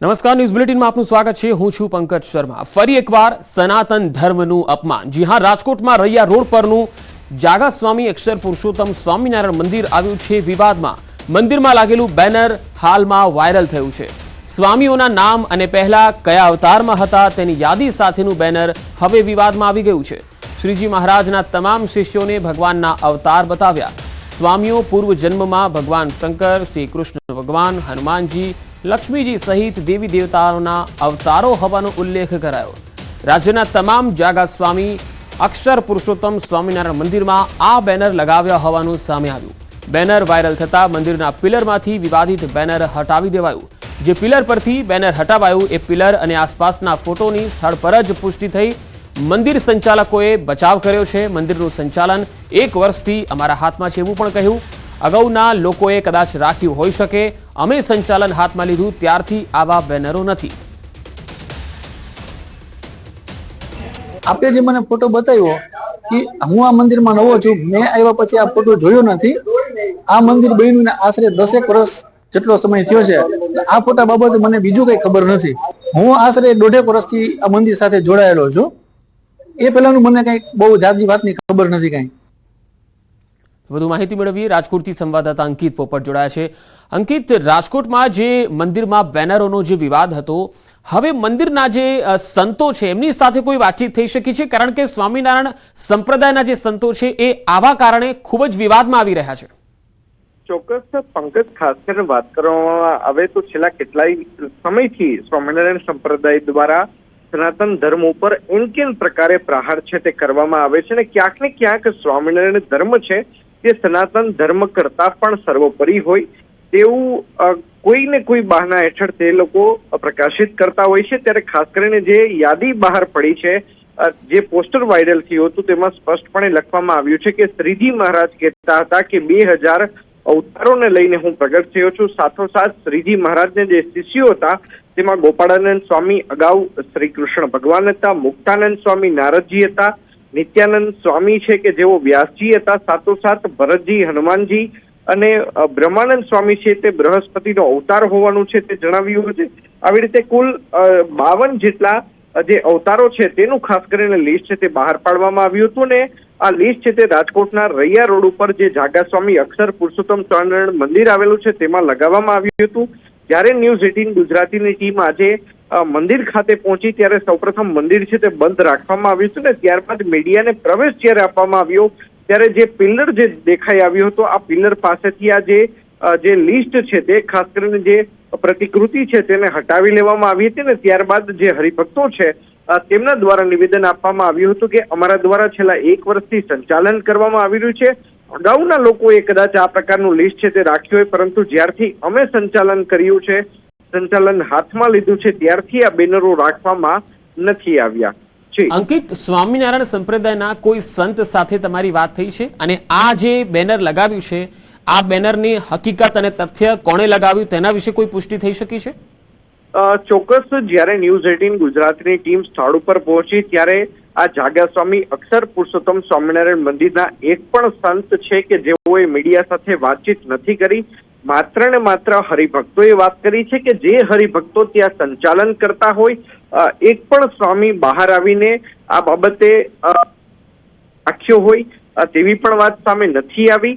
નમસ્કાર, ન્યૂઝ બુલેટિનમાં આપનું સ્વાગત છે। હું છું પંકજ શર્મા। ફરી એકવાર સનાતન ધર્મનું અપમાન। જી હા, રાજકોટમાં રૈયા રોડ પરનું જાગા સ્વામી અક્ષર પુરુષોત્તમ સ્વામિનારાયણ મંદિર આવ્યું છે વિવાદમાં। મંદિરમાં લાગેલું બેનર હાલમાં વાયરલ થયું છે। સ્વામીઓના નામ અને પહેલા કયા અવતારમાં હતા તેની યાદી સાથેનું બેનર હવે વિવાદમાં આવી ગયું છે। શ્રીજી મહારાજના તમામ શિષ્યોને ભગવાનના અવતાર બતાવ્યા। સ્વામીઓ પૂર્વ જન્મમાં ભગવાન શંકર, શ્રી કૃષ્ણ ભગવાન, હનુમાનજી, લક્ષ્મીજી સહિત દેવી દેવતાઓના અવતારો હોવાનો ઉલ્લેખ કરાયો। રાજ્યના તમામ જાગા સ્વામી અક્ષર પુરુષોત્તમ સ્વામિનારાયણ મંદિરમાં આ બેનર લગાવ્યા હોવાનું સામે આવ્યું। બેનર વાયરલ થતા મંદિરના પિલરમાંથી વિવાદિત બેનર હટાવી દેવાયું। જે પિલર પરથી બેનર હટાવાયું એ પિલર અને આસપાસના ફોટોની સ્થળ પર જ પુષ્ટિ થઈ। મંદિર સંચાલકોએ બચાવ કર્યો છે। મંદિરનું સંચાલન 1 વર્ષથી અમારા હાથમાં છે એવું પણ કહ્યું। અગાઉના લોકોએ કદાચ રાખ્યું હોઈ શકે, અમે સંચાલન હાથમાં લીધું ત્યારથી આવા બેનરો નથી। આપે જે મને ફોટો બતાવ્યો કે હું આ મંદિરમાં નવો છું, મેં આવ્યા પછી આ ફોટો જોયો નથી। આ મંદિર બન્યું ને આશરે 10 વર્ષ જેટલો સમય થયો છે। આ ફોટા બાબતે મને બીજું કઈ ખબર નથી। હું આશરે 1.5 વર્ષથી આ મંદિર સાથે જોડાયેલો છું। એ પહેલાનું મને કઈ બહુ જાજી વાતની ખબર નથી કઈ। વધુ માહિતી મેળવીએ। રાજકોટથી સંવાદદાતા અંકિત પોપટ જોડાયા છે। અંકિત, રાજકોટમાં જે મંદિરમાં બેનરોનો જે વિવાદ હતો, હવે મંદિરના જે સંતો છે એમની સાથે કોઈ વાતચીત થઈ શકી છે? કારણ કે સ્વામિનારાયણ સંપ્રદાયના જે સંતો છે એ આવા કારણે ખૂબ જ વિવાદમાં આવી રહ્યા છે। ચોક્કસ પંકજ, ખાસ કરીને વાત કરવામાં આવે તો છેલ્લા કેટલાય સમયથી સ્વામિનારાયણ સંપ્રદાય દ્વારા સનાતન ધર્મ ઉપર એન પ્રકારે પ્રહાર છે તે કરવામાં આવે છે અને ક્યાંક ને ક્યાંક સ્વામિનારાયણ ધર્મ છે તે સનાતન ધર્મ કરતા પણ સર્વોપરી હોય તેવું કોઈ ને કોઈ બહાના હેઠળ તે લોકો પ્રકાશિત કરતા હોય છે। ત્યારે ખાસ કરીને જે યાદી બહાર પડી છે, જે પોસ્ટર વાયરલ થયું હતું, તેમાં સ્પષ્ટપણે લખવામાં આવ્યું છે કે શ્રીજી મહારાજ કહેતા હતા કે 2000 અવતારોને લઈને હું પ્રગટ થયો છું। સાથોસાથ શ્રીજી મહારાજને જે શિષ્યો હતા તેમાં ગોપાળાનંદ સ્વામી અગાઉ શ્રી કૃષ્ણ ભગવાન હતા, મુક્તાનંદ સ્વામી નારદજી હતા, નિત્યાનંદ સ્વામી છે કે જેઓ વ્યાસજી હતા, સાથોસાથ ભરતજી, હનુમાનજી અને બ્રહ્માનંદ સ્વામી છે તે બૃહસ્પતિનો અવતાર હોવાનું છે તે જણાવ્યું છે। આવી રીતે કુલ 52 જેટલા જે અવતારો છે તેનું ખાસ કરીને લિસ્ટ છે તે બહાર પાડવામાં આવ્યું હતું ને આ લિસ્ટ છે તે રાજકોટના રૈયા રોડ ઉપર જે જાગા સ્વામી અક્ષર પુરુષોત્તમ સ્વામિનારાયણ મંદિર આવેલું છે તેમાં લગાવવામાં આવ્યું હતું। જ્યારે ન્યૂઝ 18 ગુજરાતીની ટીમ આજે મંદિર ખાતે પહોંચી ત્યારે સૌપ્રથમ મંદિર છે તે બંધ રાખવામાં આવ્યું હતું ને ત્યારબાદ મીડિયાને પ્રવેશ જ્યારે આપવામાં આવ્યો ત્યારે જે પિલર જે દેખાઈ આવ્યો હતો, આ પિલર પાસેથી આ જે લિસ્ટ છે તે ખાસ કરીને જે પ્રતિકૃતિ છે તેને હટાવી લેવામાં આવી હતી ને ત્યારબાદ જે હરિભક્તો છે તેમના દ્વારા નિવેદન આપવામાં આવ્યું હતું કે અમારા દ્વારા છેલ્લા 1 વર્ષથી સંચાલન કરવામાં આવી રહ્યું છે। અગાઉના લોકોએ કદાચ આ પ્રકારનું લિસ્ટ છે તે રાખ્યું હોય, પરંતુ જ્યારથી અમે સંચાલન કર્યું છે, સંચાલન હાથમાં લીધું છે, ત્યારથી આ બેનરો રાખવામાં નથી આવ્યા છે। અંકિત, સ્વામિનારાયણ સંપ્રદાયના કોઈ સંત સાથે તમારી વાત થઈ છે? અને આ જે બેનર લગાવ્યું છે, આ બેનરની હકીકત અને તથ્ય કોણે લગાવ્યું તેના વિશે કોઈ પુષ્ટિ થઈ શકી છે? ચોક્કસ, જ્યારે ન્યૂઝ 18 ગુજરાતની ટીમ સ્થળ ઉપર પહોંચી ત્યારે આ જાગા સ્વામી અક્ષર પુરુષોત્તમ સ્વામિનારાયણ મંદિરના એક પણ સંત છે કે જેઓએ મીડિયા સાથે વાતચીત નથી કરી। માત્ર ને માત્ર હરિભક્તોએ વાત કરી છે કે જે હરિભક્તો ત્યાં સંચાલન કરતા હોય, એક પણ સ્વામી બહાર આવીને આ બાબતે આખ્યો હોય તેવી પણ વાત સામે નથી આવી।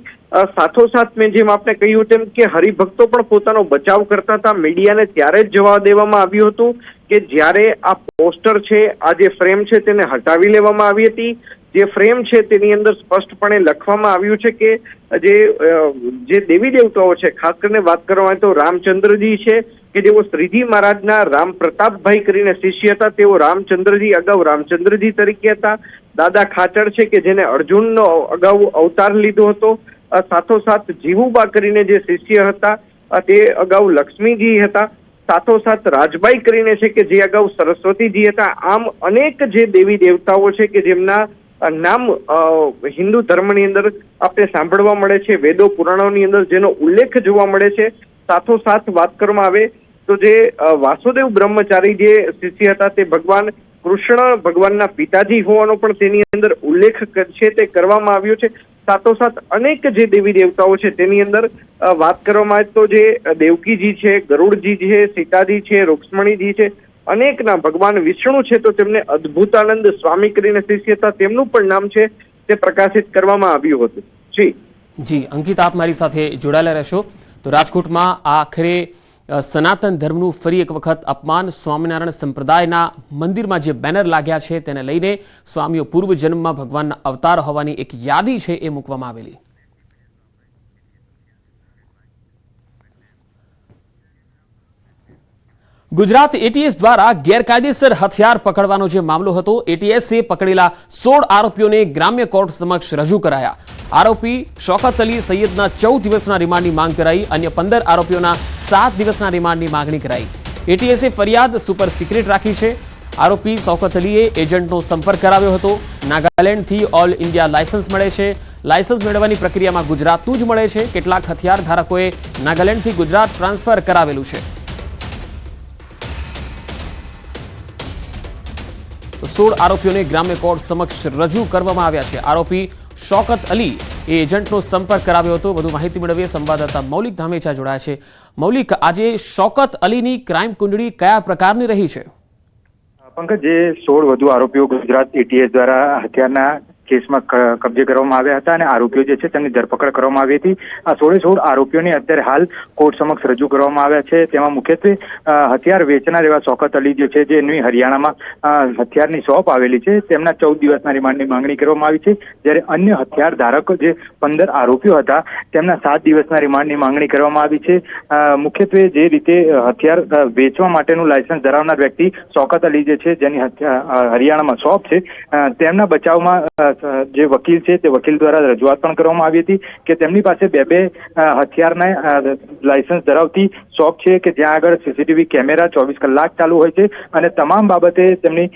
સાથોસાથ મેં જેમ આપને કહ્યું તેમ કે હરિભક્તો પણ પોતાનો બચાવ કરતા હતા। મીડિયાને ત્યારે જ જવાબ દેવામાં આવ્યું હતું કે જ્યારે આ પોસ્ટર છે, આ જે ફ્રેમ છે તેને હટાવી લેવામાં આવી હતી। જે ફ્રેમ છે તેની અંદર સ્પષ્ટપણે લખવામાં આવ્યું છે કે જે દેવી દેવતાઓ છે, ખાસ કરીને વાત કરવામાં આવે તો રામચંદ્રજી છે કે જેઓ શ્રીજી મહારાજના રામ પ્રતાપભાઈ કરીને શિષ્ય હતા, તેઓ રામચંદ્રજી અગાઉ રામચંદ્રજી તરીકે હતા। દાદા ખાચર છે કે જેને અર્જુનનો અગાઉ અવતાર લીધો હતો। સાથોસાથ જીવુબા કરીને જે શિષ્ય હતા તે અગાઉ લક્ષ્મીજી હતા। સાથોસાથ રાજબાઈ કરીને છે કે જે અગાઉ સરસ્વતીજી હતા। આમ અનેક જે દેવી દેવતાઓ છે કે જેમના નામ હિન્દુ ધર્મની અંદર આપણે સાંભળવા મળે છે, વેદો પુરાણોની અંદર જેનો ઉલ્લેખ જોવા મળે છે। સાથોસાથ વાત કરવામાં આવે તો જે વાસુદેવ બ્રહ્મચારી જે શિષ્ય હતા તે ભગવાન કૃષ્ણ ભગવાનના પિતાજી હોવાનો પણ તેની અંદર ઉલ્લેખ છે તે કરવામાં આવ્યો છે। સાથોસાથ અનેક જે દેવી દેવતાઓ છે તેની અંદર વાત કરવામાં આવે તો જે દેવકીજી છે, ગરુડજી છે, સીતાજી છે, રૂક્ષ્મણીજી છે, અનેકના ભગવાન વિષ્ણુ છે તો તેમને અદ્ભુતાનંદ સ્વામી કરીને શિષ્ય હતા, તેમનું પણ નામ છે તે પ્રકાશિત કરવામાં આવ્યું હતું. જી અંકિત, આપ મારી સાથે જોડાયેલા રહેશો. તો રાજકોટમાં આખરે સનાતન ધર્મનું ફરી એક વખત અપમાન. સ્વામિનારાયણ સંપ્રદાયના મંદિરમાં જે બેનર લાગ્યા છે તેને લઈને સ્વામીઓ પૂર્વ જન્મમાં ભગવાનના અવતાર હોવાની એક યાદી છે એ મૂકવામાં આવેલી. ગુજરાત એટીએસ દ્વારા ગેરકાયદેસર હથિયાર પકડવાનો જે મામલો હતો, એટીએસે પકડેલા 16 આરોપીઓને ગ્રામ્ય કોર્ટ સમક્ષ રજૂ કરાયા. આરોપી શૌકત અલી સૈયદના 14 દિવસના રિમાન્ડની માંગ કરાઈ. અન્ય 15 આરોપીઓના 7 દિવસના રિમાન્ડની માંગણી કરાઈ. એટીએસે ફરિયાદ સુપર સિક્રેટ રાખી છે. આરોપી શૌકત અલીએ એજન્ટનો સંપર્ક કરાવ્યો હતો. નાગાલેન્ડથી ઓલ ઇન્ડિયા લાયસન્સ મળે છે. લાયસન્સ મેળવવાની પ્રક્રિયામાં ગુજરાતનું જ મળે છે. કેટલાક હથિયાર ધારકોએ નાગાલેન્ડથી ગુજરાત ટ્રાન્સફર કરાવેલું છે. 16 આરોપીઓને ગ્રામ્ય કોર્ટ સમક્ષ રજૂ કરવામાં આવ્યા છે. આરોપી શૌકત અલી એ એજન્ટનો સંપર્ક કરાવ્યો હતો. વધુ માહિતી મેળવીએ સંવાદદાતા મૌલિક ધામેચા જોડાયા છે. મૌલિક, આજે શૌકત અલીની ક્રાઇમ કુંડળી કયા પ્રકારની રહી છે? પંકજ, જે 16 વધુ આરોપીઓ ગુજરાત એટીએસ દ્વારા હથિયારના કેસમાં કબજે કરવામાં આવ્યા હતા અને આરોપીઓ જે છે તેમની ધરપકડ કરવામાં આવી હતી. આ 16 આરોપીઓને અત્યારે હાલ કોર્ટ સમક્ષ રજૂ કરવામાં આવ્યા છે. તેમાં મુખ્યત્વે હથિયાર વેચનાર એવા શૌકત અલી જે છે, જેની હરિયાણામાં હથિયારની શોપ આવેલી છે, તેમના 14 દિવસના રિમાન્ડની માંગણી કરવામાં આવી છે. જ્યારે અન્ય હથિયાર ધારકો જે 15 આરોપીઓ હતા તેમના 7 દિવસના રિમાન્ડની માંગણી કરવામાં આવી છે. મુખ્યત્વે જે રીતે હથિયાર વેચવા માટેનું લાયસન્સ ધરાવનાર વ્યક્તિ શૌકત અલી જે છે, જેની હરિયાણામાં શોપ છે, તેમના બચાવમાં જે વકીલ છે તે વકીલ દ્વારા રજૂઆત પણ કરવામાં આવી હતી કે તેમની પાસે બે હથિયારના લાયસન્સ ધરાવતી શોપ છે કે જ્યાં આગળ સીસીટીવી કેમેરા 24 કલાક ચાલુ હોય છે અને તમામ બાબતે તેમની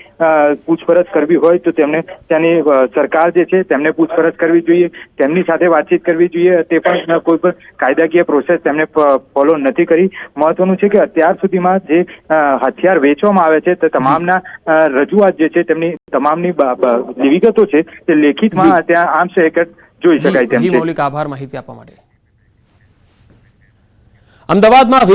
પૂછપરછ કરવી હોય તો તેમને ત્યાંની સરકાર જે છે તેમને પૂછપરછ કરવી જોઈએ, તેમની સાથે વાતચીત કરવી જોઈએ. તે પણ કોઈ પણ કાયદાકીય પ્રોસેસ તેમને ફોલો નથી કરી. મહત્વનું છે કે અત્યાર સુધીમાં જે હથિયાર વેચવામાં આવે છે તે તમામના રજૂઆત જે છે તેમની તમામની વિગતો છે તે લેખિતમાં ત્યાં આર્મ્સ એક્ટ જોઈ શકાય તેમ છે. મૌલિક, આભાર માહિતી આપવા માટે. અમદાવાદમાં